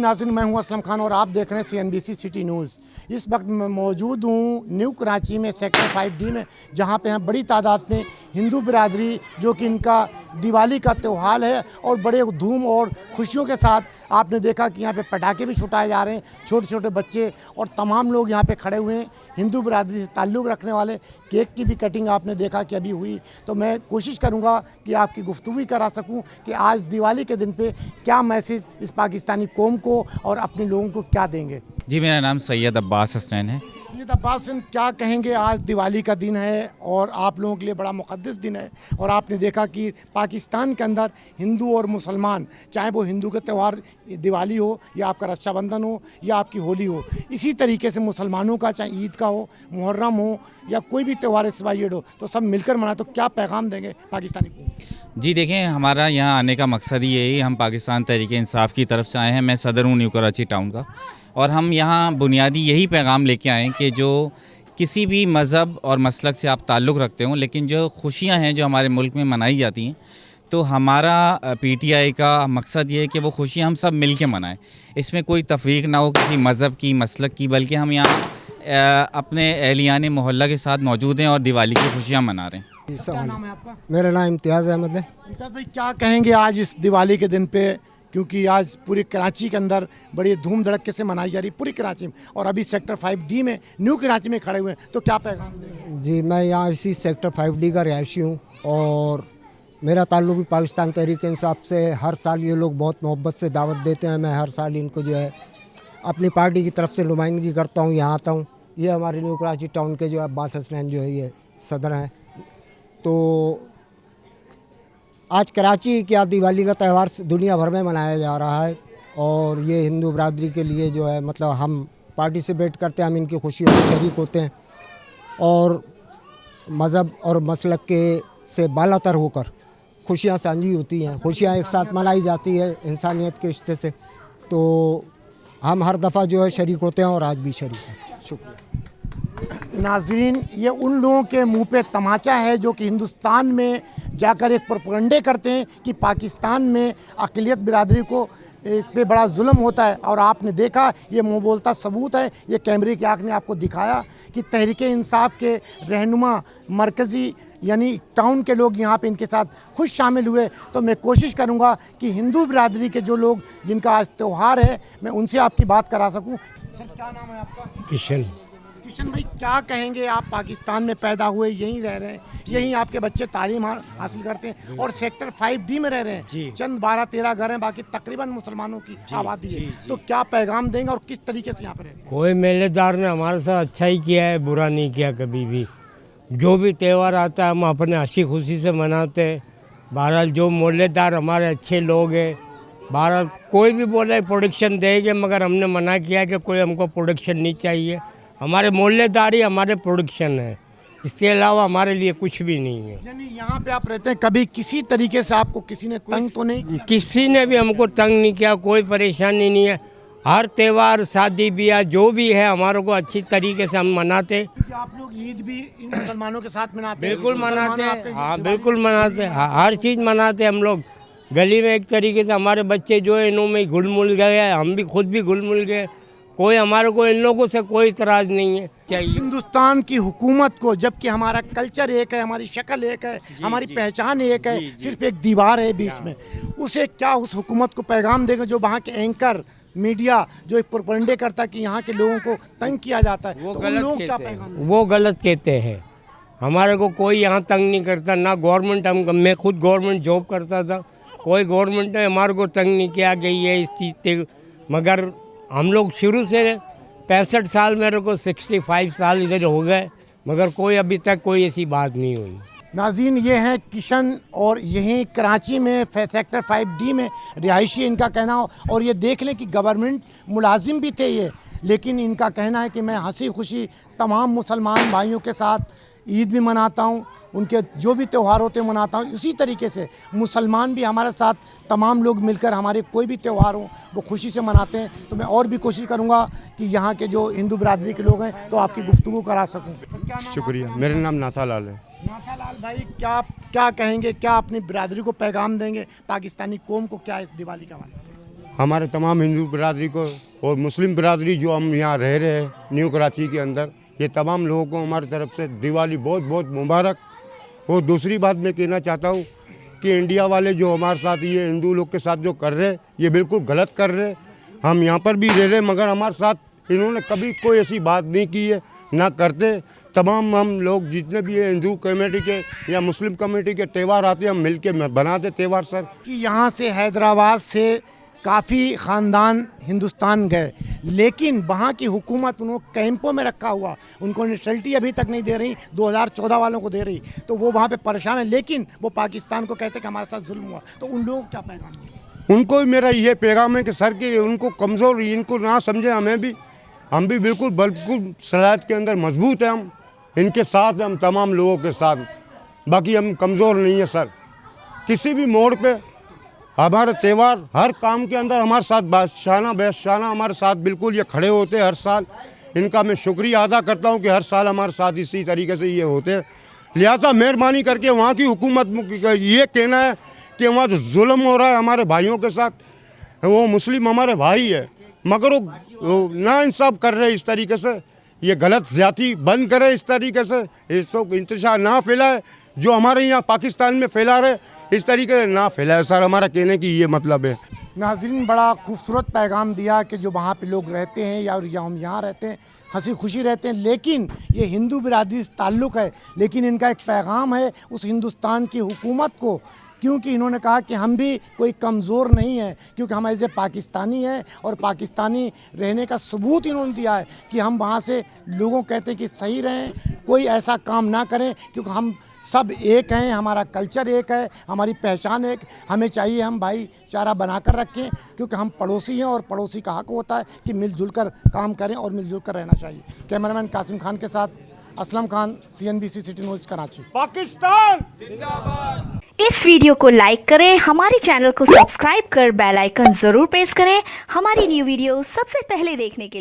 नाज़रीन, मैं हूं असलम खान और आप देख रहे हैं CNBC सिटी न्यूज़। इस वक्त मैं मौजूद हूं न्यू कराची में सेक्टर 5D में, जहां पे हम बड़ी तादाद में हिंदू बिरादरी, जो कि इनका दिवाली का त्यौहार है और बड़े धूम और खुशियों के साथ आपने देखा कि यहाँ पे पटाखे भी छुटाए जा रहे हैं। छोटे छोटे बच्चे और तमाम लोग यहाँ पे खड़े हुए हैं हिंदू बिरादरी से ताल्लुक़ रखने वाले। केक की भी कटिंग आपने देखा कि अभी हुई। तो मैं कोशिश करूँगा कि आपकी गुफ्तगू करा सकूँ कि आज दिवाली के दिन पे क्या मैसेज इस पाकिस्तानी कौम को और अपने लोगों को क्या देंगे। जी, मेरा नाम सैयद अब्बास हसनैन है। सैयद अब्बास हुसैन, क्या कहेंगे? आज दिवाली का दिन है और आप लोगों के लिए बड़ा मुक़द्दस दिन है और आपने देखा कि पाकिस्तान के अंदर हिंदू और मुसलमान, चाहे वो हिंदू के त्यौहार दिवाली हो या आपका रक्षाबंधन हो या आपकी होली हो, इसी तरीके से मुसलमानों का चाहे ईद का हो, मुहर्रम हो या कोई भी त्यौहार XYZ हो, तो सब मिलकर मनाए। तो क्या पैगाम देंगे पाकिस्तानी को? जी देखें, हमारा यहाँ आने का मकसद ही यही, हम पाकिस्तान तहरीक-ए-इंसाफ की तरफ से आए हैं। मैं सदर हूँ न्यू कराची टाउन का, और हम यहाँ बुनियादी यही पैगाम लेके आए कि जो किसी भी मज़हब और मसलक से आप ताल्लुक़ रखते हो, लेकिन जो खुशियाँ हैं जो हमारे मुल्क में मनाई जाती हैं, तो हमारा PTI का मकसद ये है कि वो खुशियाँ हम सब मिल के मनाएँ। इसमें कोई तफरीक ना हो किसी मज़हब की, मसलक की, बल्कि हम यहाँ अपने अहलियान मोहल्ला के साथ मौजूद हैं और दिवाली की खुशियाँ मना रहे हैं। क्या नाम है आपका? मेरा नाम इम्तियाज़ अहमद है। इम्तियाज़ भाई, क्या कहेंगे आज इस दिवाली के दिन पे? क्योंकि आज पूरी कराची के अंदर बड़ी धूम धड़के से मनाई जा रही है पूरी कराची में, और अभी सेक्टर 5D में न्यू कराची में खड़े हुए हैं, तो क्या पैगाम देंगे? जी, मैं यहाँ इसी सेक्टर 5D का रिहायशी हूँ और मेरा ताल्लुक़ भी पाकिस्तान तहरीक-ए-इंसाफ से। हर साल ये लोग बहुत मोहब्बत से दावत देते हैं। मैं हर साल इनको जो है अपनी पार्टी की तरफ से नुमाइंदगी करता हूँ, यहाँ आता हूँ। ये हमारे न्यू कराची टाउन के जो अब्बास हसनैन जो है ये सदर हैं। तो आज कराची क्या दिवाली का त्यौहार दुनिया भर में मनाया जा रहा है और ये हिंदू बरादरी के लिए जो है, मतलब हम पार्टी से वेट करते हैं, हम इनकी खुशियों में शरीक होते हैं और मज़हब और मसलक के से बालातर होकर खुशियाँ साझी होती हैं, खुशियाँ एक साथ मनाई जाती है इंसानियत के रिश्ते से। तो हम हर दफ़ा जो है शरीक होते हैं और आज भी शरीक हैं। शुक्रिया। नाजरीन, ये उन लोगों के मुंह पे तमाचा है जो कि हिंदुस्तान में जाकर एक प्रोपेगेंडे करते हैं कि पाकिस्तान में अक़लियत बिरादरी को पे बड़ा जुल्म होता है। और आपने देखा, ये मुँह बोलता सबूत है, ये कैमरे की आँख ने आपको दिखाया कि तहरीक-ए-इंसाफ के रहनुमा मरकज़ी यानी टाउन के लोग यहाँ पे इनके साथ खुश शामिल हुए। तो मैं कोशिश करूँगा कि हिंदू बिरादरी के जो लोग जिनका आज त्यौहार है, मैं उनसे आपकी बात करा सकूँ। सर, क्या नाम है आपका? किशन। किशन भाई, क्या कहेंगे? आप पाकिस्तान में पैदा हुए, यहीं रह रहे हैं, यहीं आपके बच्चे तालीम हासिल करते हैं और सेक्टर 5D में रह रहे हैं। चंद 12-13 घर हैं, बाकी तकरीबन मुसलमानों की आबादी है। तो क्या पैगाम देंगे और किस तरीके से यहाँ पर रहेंगे? कोई मेलेदार ने हमारे साथ अच्छा ही किया है, बुरा नहीं किया कभी भी। जो भी त्यौहार आता है हम अपने हंसी खुशी से मनाते हैं। बहरहाल जो मोहल्लेदार हमारे अच्छे लोग हैं, बहरहाल कोई भी बोले प्रोडक्शन देंगे, मगर हमने मना किया कि कोई हमको प्रोडक्शन नहीं चाहिए। हमारे मोहल्लेदार ही हमारे प्रोडक्शन है, इसके अलावा हमारे लिए कुछ भी नहीं है। यानी यहाँ पे आप रहते हैं, कभी किसी तरीके से आपको किसी ने तंग तो नहीं किया? किसी ने भी हमको तंग नहीं किया, कोई परेशानी नहीं है। हर त्यौहार, शादी ब्याह जो भी है हमारे को अच्छी तरीके से हम मनाते। क्योंकि आप लोग ईद भी इन मुसलमानों के साथ मनाते हैं? बिल्कुल मनाते हैं, हाँ दिवाली बिल्कुल मनाते हैं, हर चीज़ मनाते हैं हम लोग। गली में एक तरीके से हमारे बच्चे जो है इनों में घुल मिल गए, हम भी खुद भी घुल मिल गए। कोई हमारे को इन लोगों से कोई इतराज़ नहीं है। चाहिए हिंदुस्तान की हुकूमत को, जबकि हमारा कल्चर एक है, हमारी शक्ल एक है, हमारी पहचान एक है, सिर्फ एक दीवार है बीच में, उसे क्या उस हुकूमत को पैगाम देगा जो वहाँ के एंकर मीडिया जो एक प्रोपेगेंडे करता है कि यहाँ के लोगों को तंग किया जाता है? वो तो गलत लोग क्या कहते पैगाम हैं, वो गलत कहते हैं। हमारे को कोई यहाँ तंग नहीं करता, ना गवर्नमेंट। मैं खुद गवर्नमेंट जॉब करता था, कोई गवर्नमेंट ने हमारे को तंग नहीं किया गई है इस चीज़ से। मगर हम लोग शुरू से 65 साल, मेरे को 65 साल इधर हो गए, मगर कोई अभी तक कोई ऐसी बात नहीं हुई। नाज़रीन, ये हैं किशन और यहीं कराची में सेक्टर 5D में रिहायशी, इनका कहना हो। और ये देख लें कि गवर्नमेंट मुलाजिम भी थे ये, लेकिन इनका कहना है कि मैं हंसी खुशी तमाम मुसलमान भाइयों के साथ ईद भी मनाता हूँ, उनके जो भी त्यौहार होते हैं मनाता हूँ। इसी तरीके से मुसलमान भी हमारे साथ तमाम लोग मिलकर हमारे कोई भी त्यौहार हो वो खुशी से मनाते हैं। तो मैं और भी कोशिश करूँगा कि यहाँ के जो हिंदू बिरादरी के लोग हैं तो आपकी गुफ्तगू करा सकूँ। शुक्रिया। मेरा नाम नाथालाल है। नाथालाल भाई, क्या कहेंगे, क्या अपनी बिरादरी को पैगाम देंगे, पाकिस्तानी कौम को क्या इस दिवाली के हवाले से? हमारे तमाम हिंदू बिरादरी को और मुस्लिम बिरादरी जो हम यहाँ रह रहे हैं न्यू कराची के अंदर, ये तमाम लोगों को हमारी तरफ से दिवाली बहुत बहुत मुबारक। और दूसरी बात मैं कहना चाहता हूँ कि इंडिया वाले जो हमारे साथ ये हिंदू लोग के साथ जो कर रहे हैं ये बिल्कुल गलत कर रहे हैं। हम यहाँ पर भी रह रहे मगर हमारे साथ इन्होंने कभी कोई ऐसी बात नहीं की है, ना करते। तमाम हम लोग जितने भी है हिंदू कम्युनिटी के या मुस्लिम कम्युनिटी के त्यौहार आते हैं हम मिल के बनाते त्यौहार सर। कि यहाँ से हैदराबाद से काफ़ी ख़ानदान हिंदुस्तान गए, लेकिन वहाँ की हुकूमत उनको कैंपों में रखा हुआ, उनको नेशनलिटी अभी तक नहीं दे रही, 2014 वालों को दे रही, तो वो वहाँ पे परेशान है। लेकिन वो पाकिस्तान को कहते कि हमारे साथ जुल्म हुआ, तो उन लोगों को क्या पैगाम है? उनको भी मेरा ये पैगाम है कि सर कि उनको कमज़ोर इनको ना समझे, हम भी बिल्कुल सलाहियत के अंदर मजबूत हैं। हम इनके साथ हैं, हम तमाम लोगों के साथ, बाकी हम कमज़ोर नहीं है सर। किसी भी मोड़ पे हमारे त्यौहार हर काम के अंदर हमारे साथ बादशाना हमारे साथ बिल्कुल ये खड़े होते हैं हर साल। इनका मैं शुक्रिया अदा करता हूँ कि हर साल हमारे साथ इसी तरीके से ये होते हैं। लिहाजा मेहरबानी करके वहाँ की हुकूमत ये कहना है कि वहाँ जो जुल्म हो रहा है हमारे भाइयों के साथ, वो मुस्लिम हमारे भाई है मगर वो नाइंसाफ़ कर रहे इस तरीके से, ये गलत ज़्यादती बंद करे इस तरीके से, इसको इंतशार ना फैलाए जो हमारे यहाँ पाकिस्तान में फैला रहे, इस तरीके से ना फैलाए सर। हमारा कहने की ये मतलब है। नाज़रीन, बड़ा खूबसूरत पैगाम दिया कि जो वहाँ पे लोग रहते हैं या हम यहाँ रहते हैं हंसी खुशी रहते हैं, लेकिन ये हिंदू बिरादरी से ताल्लुक़ है। लेकिन इनका एक पैगाम है उस हिंदुस्तान की हुकूमत को, क्योंकि इन्होंने कहा कि हम भी कोई कमज़ोर नहीं है, क्योंकि हम ऐसे पाकिस्तानी हैं और पाकिस्तानी रहने का सबूत इन्होंने दिया है कि हम वहाँ से लोगों को कहते हैं कि सही रहें, कोई ऐसा काम ना करें, क्योंकि हम सब एक हैं, हमारा कल्चर एक है, हमारी पहचान एक, हमें चाहिए हम भाईचारा बना कर रखें, क्योंकि हम पड़ोसी हैं और पड़ोसी का हक होता है कि मिलजुल कर काम करें और मिलजुल कर रहना चाहिए। कैमरामैन कासिम खान के साथ Aslam Khan, CNBC city news, Karachi. Pakistan इस वीडियो को लाइक करें, हमारे चैनल को सब्सक्राइब कर बेल आइकन जरूर प्रेस करें हमारी न्यू वीडियो सबसे पहले देखने के लिए।